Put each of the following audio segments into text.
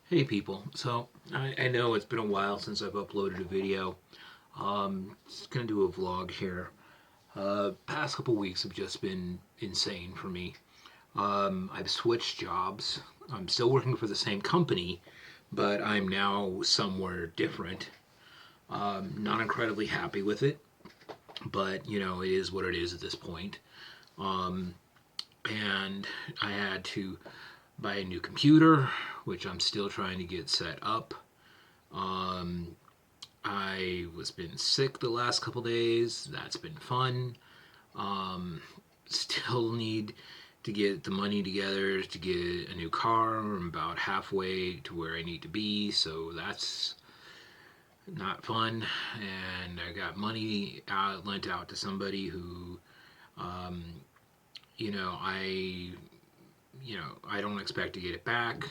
Hey people, so I know it's been a while since I've uploaded a video. Just gonna do a vlog here. Past couple weeks have just been insane for me. I've switched jobs. I'm still working for the same company, but I'm now somewhere different. Not incredibly happy with it, but it is what it is at this point. Um, and I had to buy a new computer, which I'm still trying to get set up. Um, I was been sick the last couple days. That's been fun. Um, Still need to get the money together to get a new car. I'm about halfway to where I need to be, so that's not fun. And I got money lent out to somebody who, um, you know, I, I don't expect to get it back.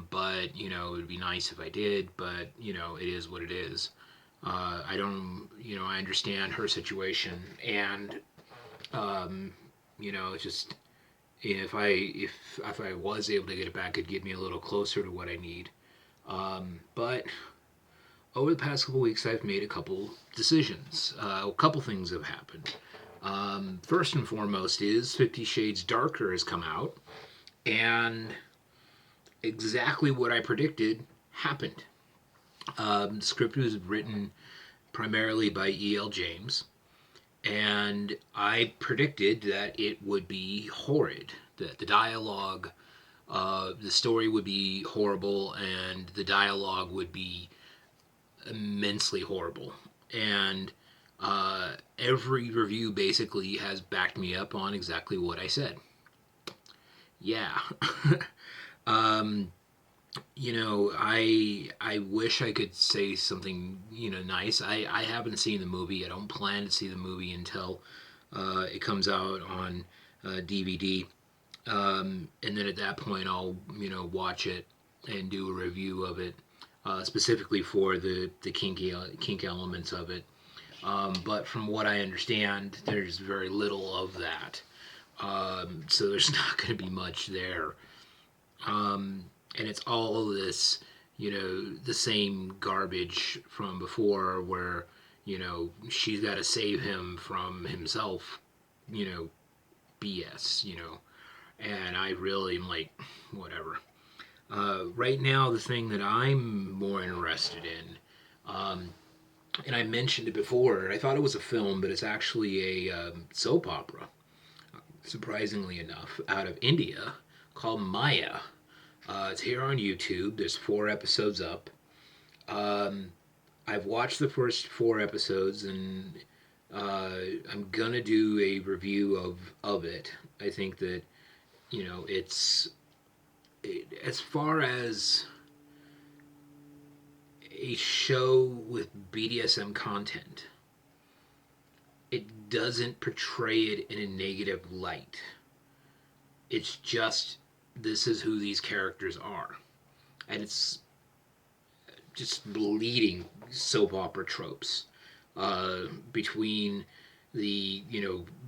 But it would be nice if I did. But it is what it is. I don't, I understand her situation, and it's just if I was able to get it back, it'd get me a little closer to what I need. But over the past couple weeks, I've made a couple decisions. A couple things have happened. First and foremost is 50 Shades Darker has come out, and exactly what I predicted happened. The script was written primarily by E.L. James, and I predicted that it would be horrid, that the dialogue, the story would be horrible, and the dialogue would be immensely horrible. And every review basically has backed me up on exactly what I said. Yeah. um, I wish I could say something nice. I haven't seen the movie. I don't plan to see the movie until it comes out on DVD, and then at that point I'll watch it and do a review of it, specifically for the kink elements of it. But from what I understand, there's very little of that, so there's not going to be much there. And it's all this, the same garbage from before where, she's got to save him from himself, BS. And I really am like, whatever. Right now, the thing that I'm more interested in, um, and I mentioned it before, I thought it was a film, but it's actually a soap opera, surprisingly enough, out of India called Maya. It's here on YouTube. There's 4 episodes up. Um, I've watched the first 4 episodes, and I'm gonna do a review of it. I think that as far as a show with BDSM content, it doesn't portray it in a negative light. It's just this is who these characters are, and it's just bleeding soap opera tropes, between the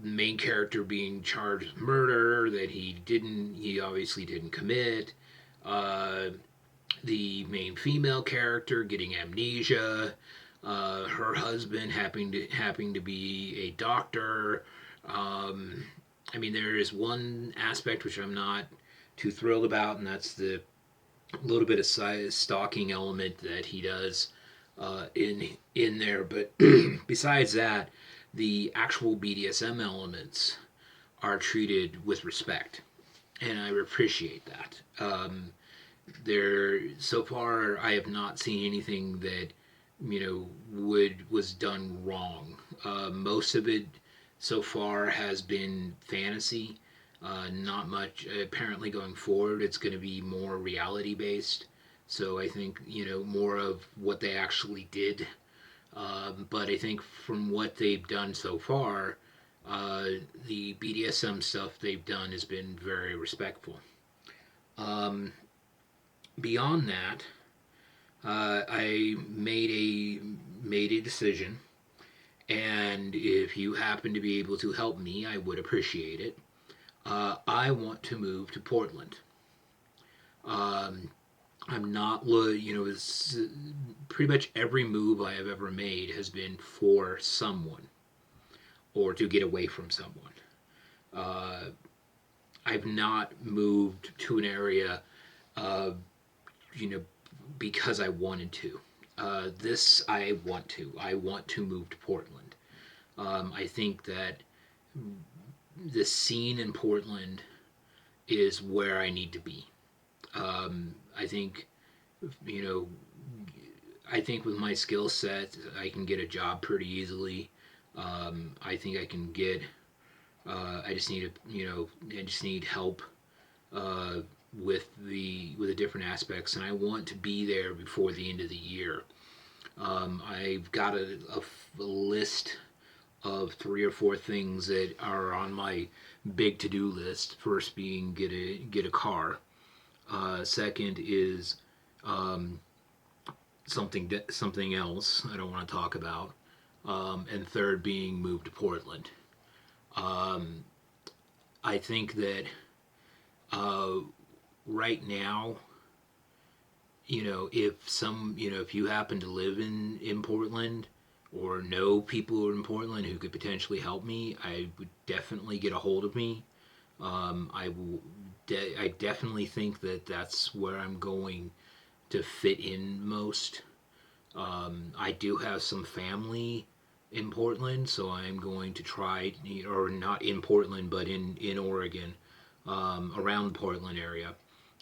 main character being charged with murder that he obviously didn't commit, uh, the main female character getting amnesia, her husband having to be a doctor. um, I mean, there is one aspect which I'm not too thrilled about, and that's the little bit of stalking element that he does in there. But besides that, the actual BDSM elements are treated with respect, and I appreciate that. There, so far, I have not seen anything that was done wrong. Most of it so far has been fantasy. Not much. Apparently, going forward, it's going to be more reality based. So I think more of what they actually did. But I think from what they've done so far, uh, the BDSM stuff they've done has been very respectful. Um, Beyond that, I made a decision, and if you happen to be able to help me, I would appreciate it. I want to move to Portland. Um, I'm not, it's pretty much every move I have ever made has been for someone or to get away from someone. Uh, I've not moved to an area, uh, you know, because I wanted to. This I want to. I want to move to Portland. I think that the scene in Portland is where I need to be. I think, you know, I think with my skill set, I can get a job pretty easily. I think I can get. I just need I just need help uh, with the different aspects, and I want to be there before the end of the year. I've got a list of 3 or 4 things that are on my big to do list. First being get a car. Second is um, something else I don't want to talk about, and third being move to Portland. Um, I think that uh, right now, if you happen to live in Portland or know people in Portland who could potentially help me, I would definitely get a hold of me. I definitely think that that's where I'm going to fit in most. I do have some family in Portland, so I'm going to try, or not in Portland, but in Oregon, around the Portland area.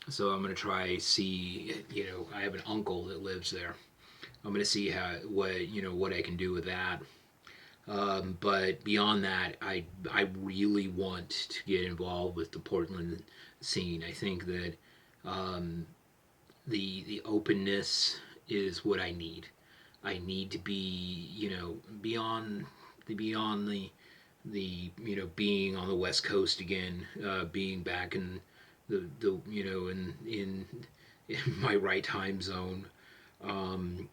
So I'm going to try see. I have an uncle that lives there. I'm going to see what I can do with that. But beyond that, I really want to get involved with the Portland scene. I think that um, the openness is what I need. I need to be, beyond the being on the West Coast again, being back in the in my right time zone, um,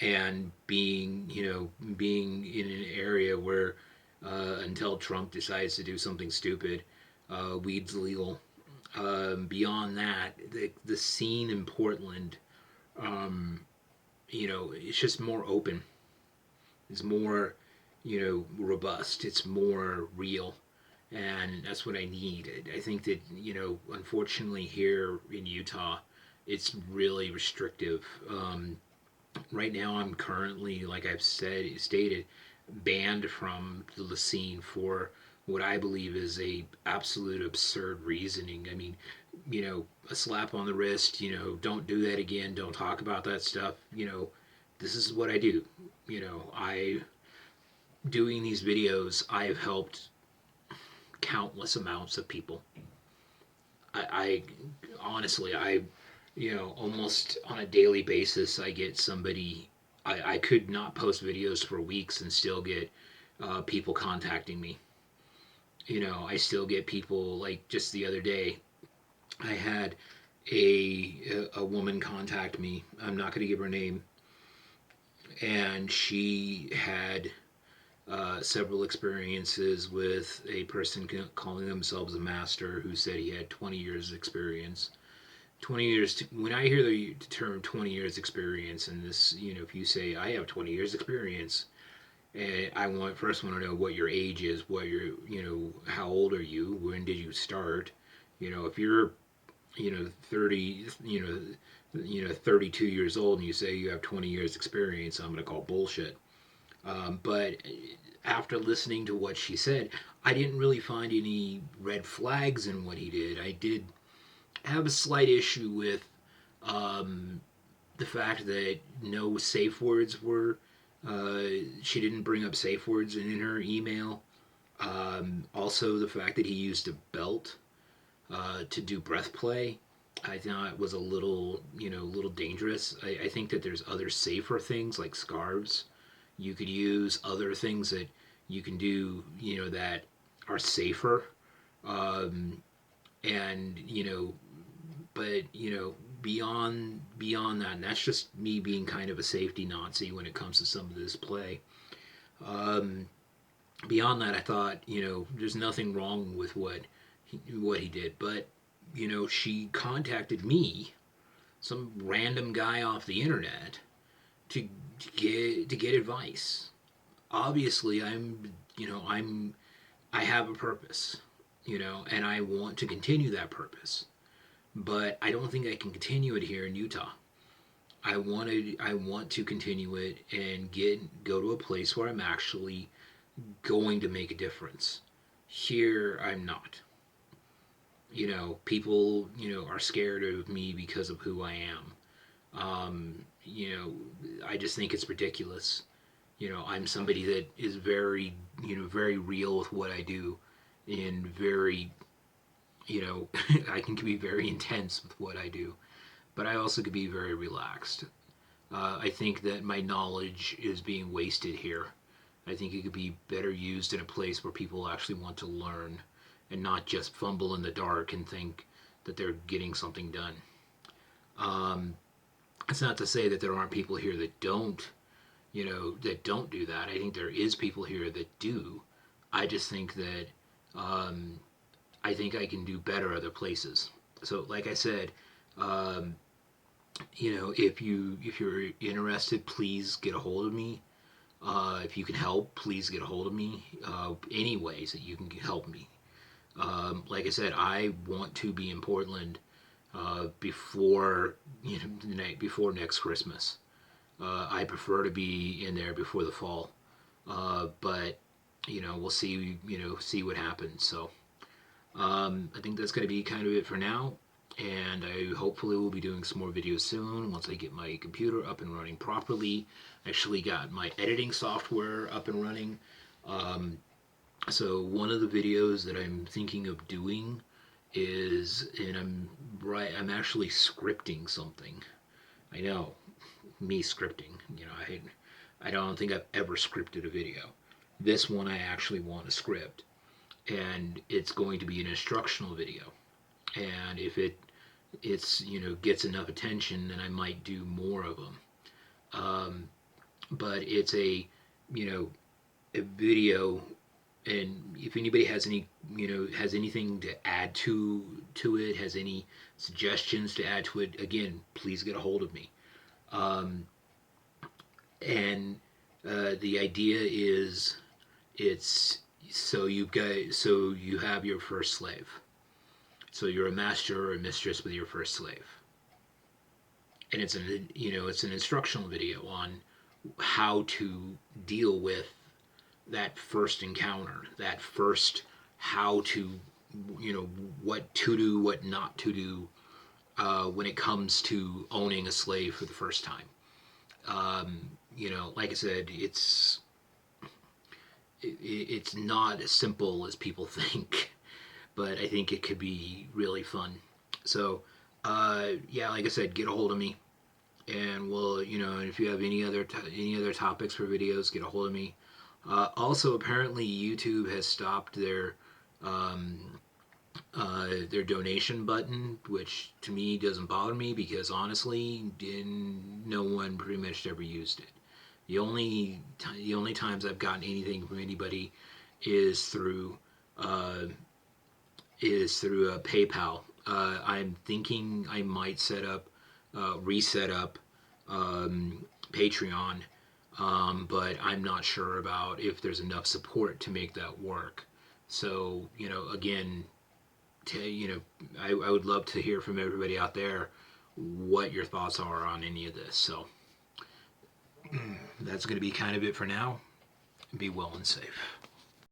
and being in an area where until Trump decides to do something stupid, weed's legal. Beyond that, the scene in Portland, um, it's just more open. It's more, robust. It's more real, and that's what I need. I think that unfortunately here in Utah, it's really restrictive. Right now, I'm currently, like I've stated, banned from the scene for what I believe is a absolute absurd reasoning. I mean, a slap on the wrist. Don't do that again. Don't talk about that stuff. This is what I do. I doing these videos, I've helped countless amounts of people. I honestly, almost on a daily basis, I get somebody. I could not post videos for weeks and still get people contacting me. I still get people like just the other day. I had a woman contact me. I'm not going to give her name, and she had several experiences with a person calling themselves a master who said he had 20 years experience. 20 years when I hear the term 20 years experience, and this, if you say I have 20 years experience, and I want to know what your age is, what your, how old are you, when did you start. If you're 30, 32 years old and you say you have 20 years experience, I'm going to call bullshit. But after listening to what she said, I didn't really find any red flags in what he did. I did have a slight issue with um, the fact that no safe words were. She didn't bring up safe words in her email. Also, the fact that he used a belt to do breath play, I thought was a little dangerous. I think that there's other safer things like scarves. You could use other things that you can do, that are safer. Um, and but beyond that, and that's just me being kind of a safety Nazi when it comes to some of this play. Um, Beyond that, I thought there's nothing wrong with what he did, but she contacted me, some random guy off the internet to get advice. Obviously, I have a purpose, and I want to continue that purpose. But I don't think I can continue it here in Utah. I want to continue it and go to a place where I'm actually going to make a difference. Here I'm not. People, are scared of me because of who I am. I just think it's ridiculous. I'm somebody that is very, very real with what I do, and very, I can be very intense with what I do, but I also can be very relaxed. I think that my knowledge is being wasted here. I think it could be better used in a place where people actually want to learn and not just fumble in the dark and think that they're getting something done. Um, it's not to say that there aren't people here that don't do that. I think there is people here that do. I just think that um, I think I can do better other places. So, like I said, um, if you're interested, please get a hold of me. If you can help, please get a hold of me. Any ways that you can help me. Like I said, I want to be in Portland before the night before next Christmas. I prefer to be in there before the fall, but we'll see. See what happens. So I think that's going to be kind of it for now. And I hopefully will be doing some more videos soon once I get my computer up and running properly. I actually got my editing software up and running. Um, so one of the videos that I'm thinking of doing is, and I'm actually scripting something. I know, me scripting. I don't think I've ever scripted a video. This one I actually want to script, and it's going to be an instructional video. And if it's gets enough attention, then I might do more of them. Um, but it's a video, and if anybody has anything to add to it, has any suggestions to add to it, again, please get a hold of me. Um, and the idea is, it's so you have your first slave. So you're a master or a mistress with your first slave, and it's an instructional video on how to deal with that first encounter, that first how to, what to do, what not to do when it comes to owning a slave for the first time. Like I said, it's not as simple as people think, but I think it could be really fun. So, yeah, like I said, get a hold of me, and we'll, and if you have any other topics for videos, get a hold of me. Also, apparently, YouTube has stopped um, their donation button, which to me doesn't bother me because honestly, no one pretty much ever used it. The only times I've gotten anything from anybody is through uh, PayPal. I'm thinking I might reset up Patreon, but I'm not sure about if there's enough support to make that work. So again, I would love to hear from everybody out there what your thoughts are on any of this. So that's going to be kind of it for now. Be well and safe.